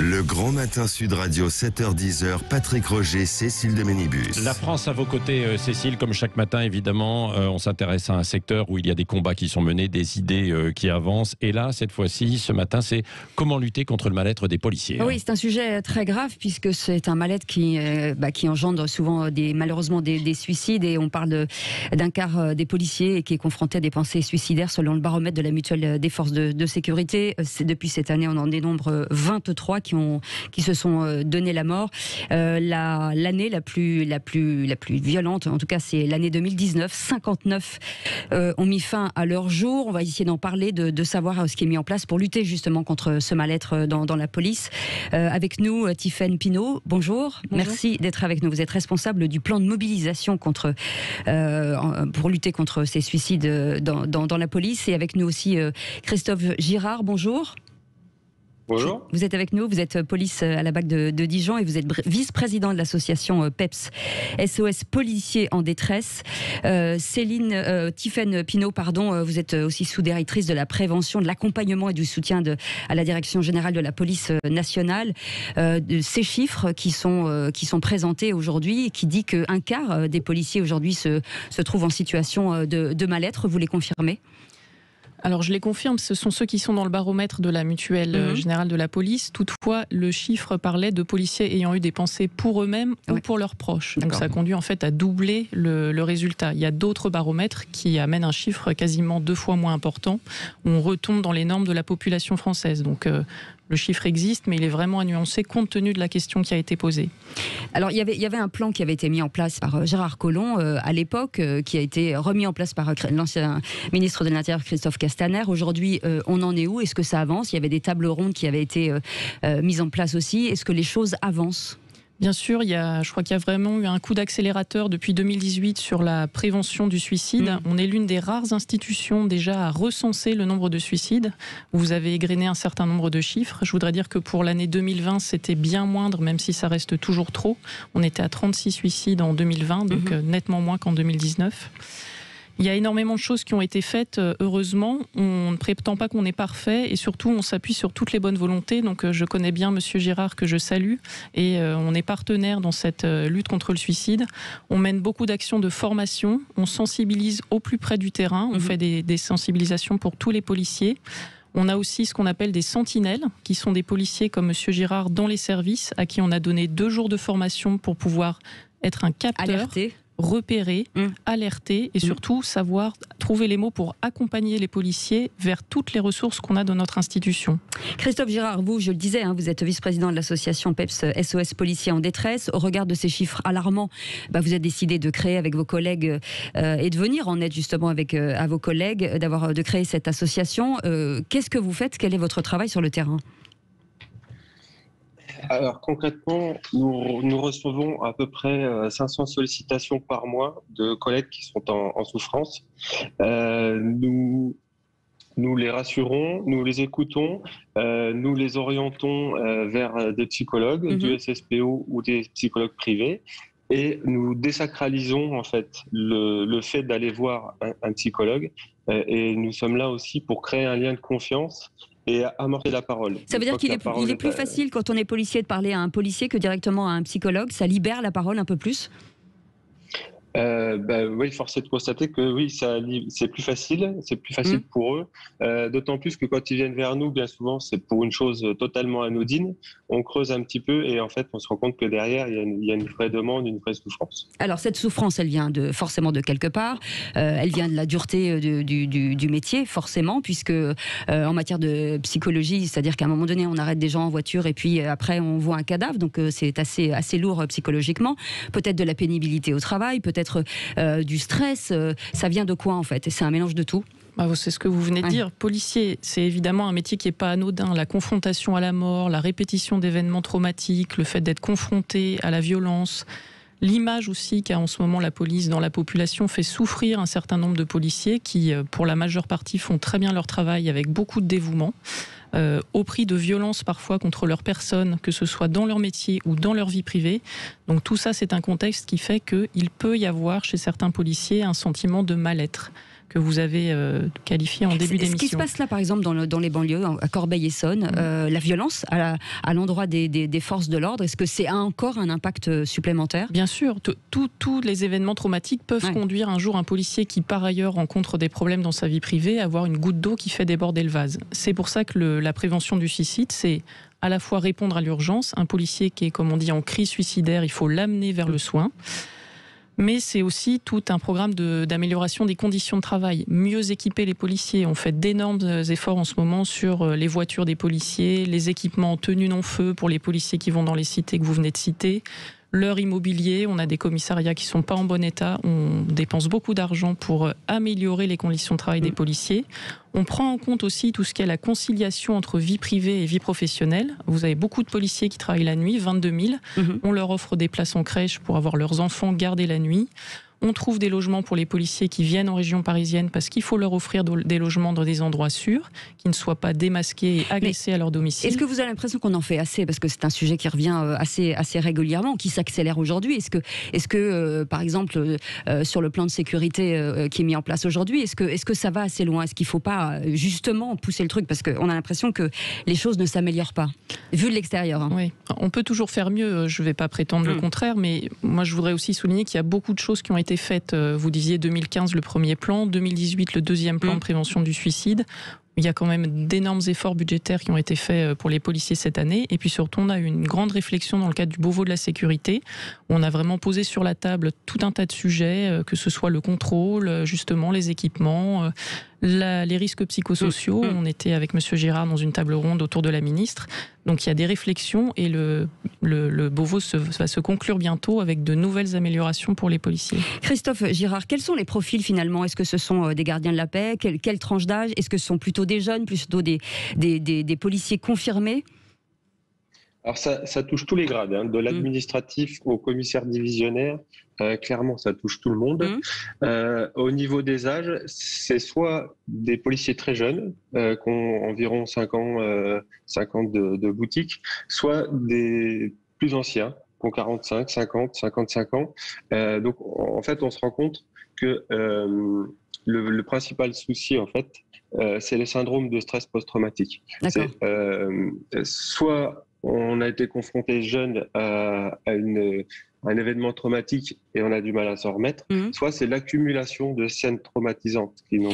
Le Grand Matin Sud Radio, 7h-10h, Patrick Roger, Cécile de Ménibus. La France à vos côtés, Cécile, comme chaque matin, évidemment, on s'intéresse à un secteur où il y a des combats qui sont menés, des idées qui avancent. Et là, cette fois-ci, ce matin, c'est comment lutter contre le mal-être des policiers. Oui, c'est un sujet très grave puisque c'est un mal-être qui engendre souvent malheureusement des suicides. Et on parle d'un quart des policiers qui est confronté à des pensées suicidaires selon le baromètre de la Mutuelle des forces de sécurité. Depuis cette année, on en dénombre 23 qui se sont donné la mort. L'année la plus violente, en tout cas, c'est l'année 2019. 59 ont mis fin à leur jour. On va essayer d'en parler, de savoir ce qui est mis en place pour lutter justement contre ce mal-être dans la police. Avec nous, Tiffaine Pineau. Bonjour. Merci d'être avec nous. Vous êtes responsable du plan de mobilisation pour lutter contre ces suicides dans la police. Et avec nous aussi Christophe Girard. Bonjour. Bonjour. Vous êtes avec nous, vous êtes police à la BAC de Dijon et vous êtes vice-président de l'association PEPS, SOS Policiers en détresse. Tiffaine Pineau, vous êtes aussi sous-directrice de la prévention, de l'accompagnement et du soutien à la Direction Générale de la Police Nationale. Ces chiffres qui sont présentés aujourd'hui et qui dit qu'un quart des policiers aujourd'hui se trouvent en situation de mal-être, vous les confirmez ? Alors je les confirme, ce sont ceux qui sont dans le baromètre de la Mutuelle Générale de la Police. Toutefois, le chiffre parlait de policiers ayant eu des pensées pour eux-mêmes ou pour leurs proches. Donc ça conduit en fait à doubler le résultat. Il y a d'autres baromètres qui amènent un chiffre quasiment 2 fois moins important. On retombe dans les normes de la population française. Donc le chiffre existe, mais il est vraiment à nuancer compte tenu de la question qui a été posée. Alors, il y avait un plan qui avait été mis en place par Gérard Collomb à l'époque, qui a été remis en place par l'ancien ministre de l'Intérieur, Christophe Castaner. Aujourd'hui, on en est où ? Est-ce que ça avance ? Il y avait des tables rondes qui avaient été mises en place aussi. Est-ce que les choses avancent ? Bien sûr, je crois qu'il y a vraiment eu un coup d'accélérateur depuis 2018 sur la prévention du suicide. On est l'une des rares institutions déjà à recenser le nombre de suicides. Vous avez égrené un certain nombre de chiffres. Je voudrais dire que pour l'année 2020, c'était bien moindre, même si ça reste toujours trop. On était à 36 suicides en 2020, donc nettement moins qu'en 2019. Il y a énormément de choses qui ont été faites, heureusement. On ne prétend pas qu'on est parfait et surtout on s'appuie sur toutes les bonnes volontés. Donc je connais bien Monsieur Girard que je salue et on est partenaire dans cette lutte contre le suicide. On mène beaucoup d'actions de formation, on sensibilise au plus près du terrain, on fait des sensibilisations pour tous les policiers. On a aussi ce qu'on appelle des sentinelles, qui sont des policiers comme Monsieur Girard dans les services, à qui on a donné 2 jours de formation pour pouvoir être un capteur. Alerter. Repérer, alerter et surtout savoir trouver les mots pour accompagner les policiers vers toutes les ressources qu'on a dans notre institution. Christophe Girard, vous, je le disais, vous êtes vice-président de l'association PEPS SOS Policiers en détresse. Au regard de ces chiffres alarmants, vous avez décidé de créer avec vos collègues et de venir en aide justement à vos collègues, de créer cette association. Qu'est-ce que vous faites ? Quel est votre travail sur le terrain ? Alors concrètement, nous recevons à peu près 500 sollicitations par mois de collègues qui sont en souffrance. Nous les rassurons, nous les écoutons, nous les orientons vers des psychologues, du SSPO ou des psychologues privés. Et nous désacralisons en fait le fait d'aller voir un psychologue. Et nous sommes là aussi pour créer un lien de confiance et amorcer la parole. Ça veut dire qu'il est plus facile quand on est policier de parler à un policier que directement à un psychologue. Ça libère la parole un peu plus ? Oui, force est de constater que oui, c'est plus facile pour eux. D'autant plus que quand ils viennent vers nous, bien souvent, c'est pour une chose totalement anodine. On creuse un petit peu et en fait, on se rend compte que derrière, il y a une vraie demande, une vraie souffrance. Alors cette souffrance, elle vient forcément de quelque part. Elle vient de la dureté du métier, forcément, puisque en matière de psychologie, c'est-à-dire qu'à un moment donné, on arrête des gens en voiture et puis après, on voit un cadavre. Donc c'est assez lourd psychologiquement. Peut-être de la pénibilité au travail, peut-être du stress. Ça vient de quoi en fait ? Et c'est un mélange de tout. C'est ce que vous venez de dire. Policier, c'est évidemment un métier qui n'est pas anodin. La confrontation à la mort, la répétition d'événements traumatiques, le fait d'être confronté à la violence, l'image aussi qu'a en ce moment la police dans la population fait souffrir un certain nombre de policiers qui, pour la majeure partie, font très bien leur travail avec beaucoup de dévouement. Au prix de violences parfois contre leur personne, que ce soit dans leur métier ou dans leur vie privée. Donc tout ça, c'est un contexte qui fait qu'il peut y avoir chez certains policiers un sentiment de mal-être. que vous avez qualifié en début d'émission. Ce qui se passe là, par exemple, dans les banlieues, à Corbeil-Essonnes, la violence à l'endroit des forces de l'ordre, est-ce que c'est encore un impact supplémentaire ? Bien sûr, tous les événements traumatiques peuvent conduire un jour un policier qui, par ailleurs, rencontre des problèmes dans sa vie privée, à avoir une goutte d'eau qui fait déborder le vase. C'est pour ça que la prévention du suicide, c'est à la fois répondre à l'urgence. Un policier qui est, comme on dit, en crise suicidaire, il faut l'amener vers le soin. Mais c'est aussi tout un programme d'amélioration des conditions de travail. Mieux équiper les policiers. On fait d'énormes efforts en ce moment sur les voitures des policiers, les équipements en tenue non-feu pour les policiers qui vont dans les cités que vous venez de citer. Leur immobilier, on a des commissariats qui ne sont pas en bon état, on dépense beaucoup d'argent pour améliorer les conditions de travail des policiers. On prend en compte aussi tout ce qui est la conciliation entre vie privée et vie professionnelle. Vous avez beaucoup de policiers qui travaillent la nuit, 22 000. On leur offre des places en crèche pour avoir leurs enfants gardés la nuit. On trouve des logements pour les policiers qui viennent en région parisienne parce qu'il faut leur offrir des logements dans des endroits sûrs, qui ne soient pas démasqués et agressés à leur domicile. Est-ce que vous avez l'impression qu'on en fait assez ? Parce que c'est un sujet qui revient assez régulièrement, qui s'accélère aujourd'hui. Est-ce que par exemple, sur le plan de sécurité qui est mis en place aujourd'hui, est-ce que ça va assez loin ? Est-ce qu'il ne faut pas justement pousser le truc ? Parce qu'on a l'impression que les choses ne s'améliorent pas, vu de l'extérieur. Oui, on peut toujours faire mieux, je ne vais pas prétendre le contraire, mais moi je voudrais aussi souligner qu'il y a beaucoup de choses qui ont été faites. Vous disiez 2015 le premier plan, 2018 le deuxième plan de prévention du suicide. Il y a quand même d'énormes efforts budgétaires qui ont été faits pour les policiers cette année. Et puis surtout, on a eu une grande réflexion dans le cadre du Beauvau de la sécurité. On a vraiment posé sur la table tout un tas de sujets, que ce soit le contrôle, justement les équipements, les risques psychosociaux. On était avec M. Girard dans une table ronde autour de la ministre. Donc il y a des réflexions et le Beauvau va se conclure bientôt avec de nouvelles améliorations pour les policiers. Christophe Girard, quels sont les profils finalement ? Est-ce que ce sont des gardiens de la paix ? Quelle tranche d'âge ? Est-ce que ce sont plutôt des jeunes, plutôt des policiers confirmés ? Alors ça touche tous les grades, de l'administratif au commissaire divisionnaire. Clairement, ça touche tout le monde. Au niveau des âges, c'est soit des policiers très jeunes, qui ont environ 5 ans de boutique, soit des plus anciens, qui ont 45, 50, 55 ans. Donc, en fait, on se rend compte que le principal souci, en fait, c'est le syndrome de stress post-traumatique. Soit on a été confronté jeune à un événement traumatique et on a du mal à s'en remettre, soit c'est l'accumulation de scènes traumatisantes qui n'ont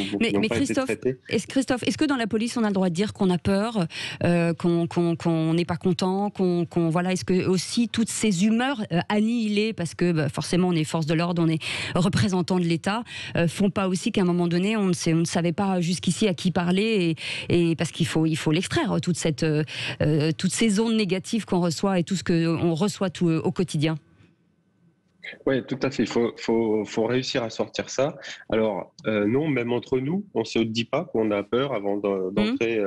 pas été traitées. Christophe, est-ce que dans la police on a le droit de dire qu'on a peur, qu'on n'est pas content, voilà, est-ce que aussi toutes ces humeurs annihilées, parce que forcément on est force de l'ordre, on est représentant de l'État, font pas aussi qu'à un moment donné on ne savait pas jusqu'ici à qui parler et parce qu'il faut l'extraire, toutes ces ondes négatives qu'on reçoit et tout ce qu'on reçoit au quotidien. Oui, tout à fait. Il faut réussir à sortir ça. Alors, non, même entre nous, on ne se dit pas qu'on a peur avant d'entrer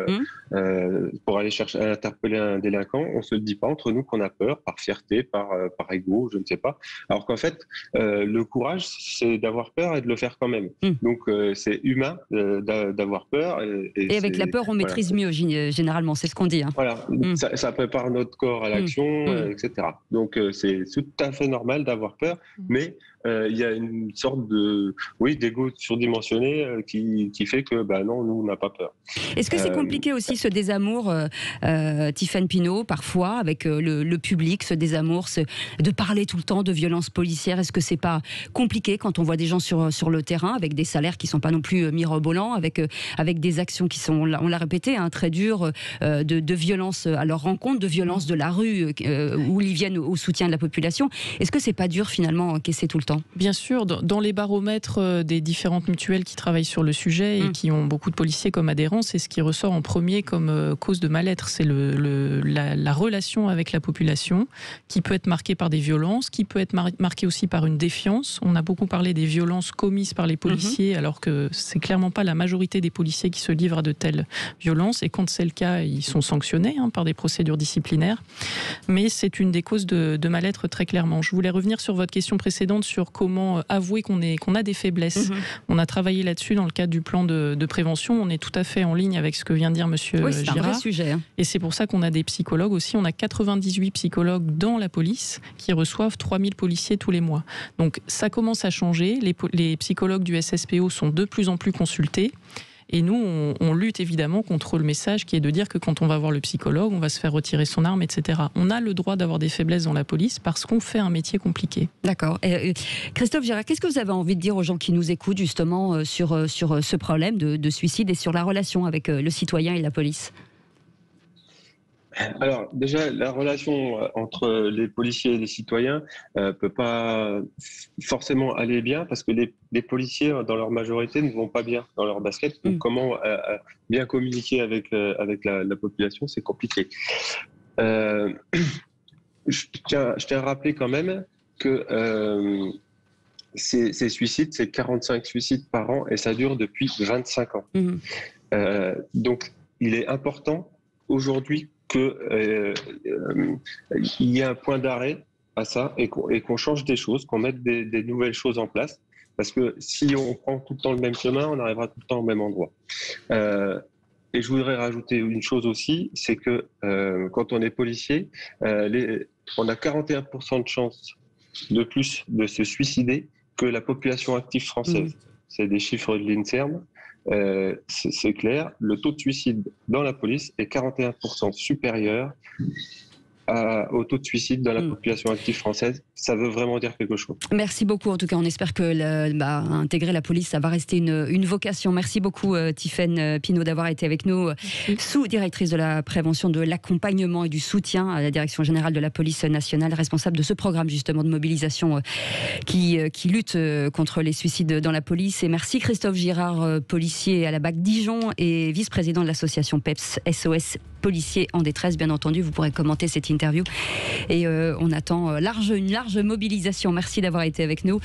pour aller chercher à interpeller un délinquant. On ne se dit pas entre nous qu'on a peur, par fierté, par ego, je ne sais pas. Alors qu'en fait, le courage, c'est d'avoir peur et de le faire quand même. Donc, c'est humain d'avoir peur. Et avec la peur, on maîtrise mieux, généralement. C'est ce qu'on dit. Voilà, ça prépare notre corps à l'action, etc. Donc, c'est tout à fait normal d'avoir peur. Mais il y a une sorte d'ego surdimensionné qui fait que non, nous on n'a pas peur. Est-ce que c'est compliqué aussi ce désamour, Tiffaine Pineau, parfois avec le public, ce désamour, de parler tout le temps de violences policières? Est-ce que c'est pas compliqué quand on voit des gens sur le terrain avec des salaires qui sont pas non plus mirobolants, avec des actions qui sont, on l'a répété, très dures, de violences à leur rencontre, de violences de la rue où ils viennent au soutien de la population? Est-ce que c'est pas dur finalement à encaisser tout le temps? Bien sûr, dans les baromètres des différentes mutuelles qui travaillent sur le sujet et qui ont beaucoup de policiers comme adhérents, c'est ce qui ressort en premier comme cause de mal-être. C'est la relation avec la population qui peut être marquée par des violences, qui peut être marquée aussi par une défiance. On a beaucoup parlé des violences commises par les policiers, alors que c'est clairement pas la majorité des policiers qui se livrent à de telles violences. Et quand c'est le cas, ils sont sanctionnés par des procédures disciplinaires. Mais c'est une des causes de mal-être très clairement. Je voulais revenir sur votre question précédente sur comment avouer qu'on a des faiblesses. On a travaillé là-dessus dans le cadre du plan de prévention. On est tout à fait en ligne avec ce que vient de dire Monsieur Oui, c'est Girard. un vrai sujet. Et c'est pour ça qu'on a des psychologues aussi. On a 98 psychologues dans la police qui reçoivent 3000 policiers tous les mois. Donc ça commence à changer. Les psychologues du SSPO sont de plus en plus consultés. Et nous, on lutte évidemment contre le message qui est de dire que quand on va voir le psychologue, on va se faire retirer son arme, etc. On a le droit d'avoir des faiblesses dans la police parce qu'on fait un métier compliqué. D'accord. Christophe Girard, qu'est-ce que vous avez envie de dire aux gens qui nous écoutent justement sur ce problème de suicide et sur la relation avec le citoyen et la police ? Alors déjà, la relation entre les policiers et les citoyens peut pas forcément aller bien parce que les policiers, dans leur majorité, ne vont pas bien dans leur basket. Donc comment bien communiquer avec la population, c'est compliqué. Je tiens à rappeler quand même que ces suicides, c'est 45 suicides par an et ça dure depuis 25 ans. Donc il est important aujourd'hui qu'il y ait un point d'arrêt à ça et qu'on change des choses, qu'on mette des nouvelles choses en place. Parce que si on prend tout le temps le même chemin, on arrivera tout le temps au même endroit. Et je voudrais rajouter une chose aussi, c'est que quand on est policier, on a 41% de chances de plus de se suicider que la population active française. C'est des chiffres de l'INSERM. C'est clair, le taux de suicide dans la police est 41% supérieur au taux de suicide dans la population active française. Ça veut vraiment dire quelque chose. Merci beaucoup. En tout cas, on espère que intégrer la police, ça va rester une vocation. Merci beaucoup, Tiffaine Pineau, d'avoir été avec nous, sous-directrice de la prévention, de l'accompagnement et du soutien à la Direction générale de la police nationale, responsable de ce programme justement de mobilisation qui lutte contre les suicides dans la police. Et merci Christophe Girard, policier à la BAC Dijon et vice-président de l'association PEPS SOS Policiers en détresse. Bien entendu, vous pourrez commenter cette interview et on attend une large mobilisation. Merci d'avoir été avec nous.